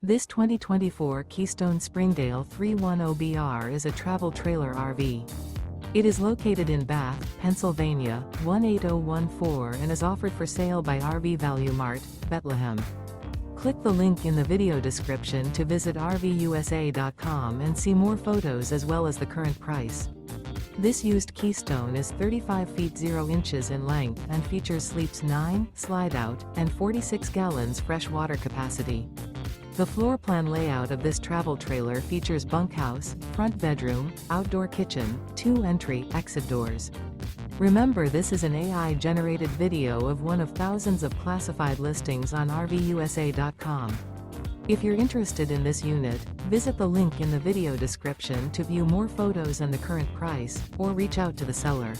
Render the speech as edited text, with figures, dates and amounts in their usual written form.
This 2024 Keystone Springdale 310BR is a travel trailer RV. It is located in Bath, Pennsylvania, 18014 and is offered for sale by RV Value Mart, Behtlehem. Click the link in the video description to visit RVUSA.com and see more photos as well as the current price. This used Keystone is 35 feet 0 inches in length and features sleeps 9, Slideout, and 46 gallons fresh water capacity. The floor plan layout of this travel trailer features bunkhouse, front bedroom, outdoor kitchen, 2 entry/exit doors. Remember, this is an AI-generated video of one of thousands of classified listings on RVUSA.com. If you're interested in this unit, visit the link in the video description to view more photos and the current price, or reach out to the seller.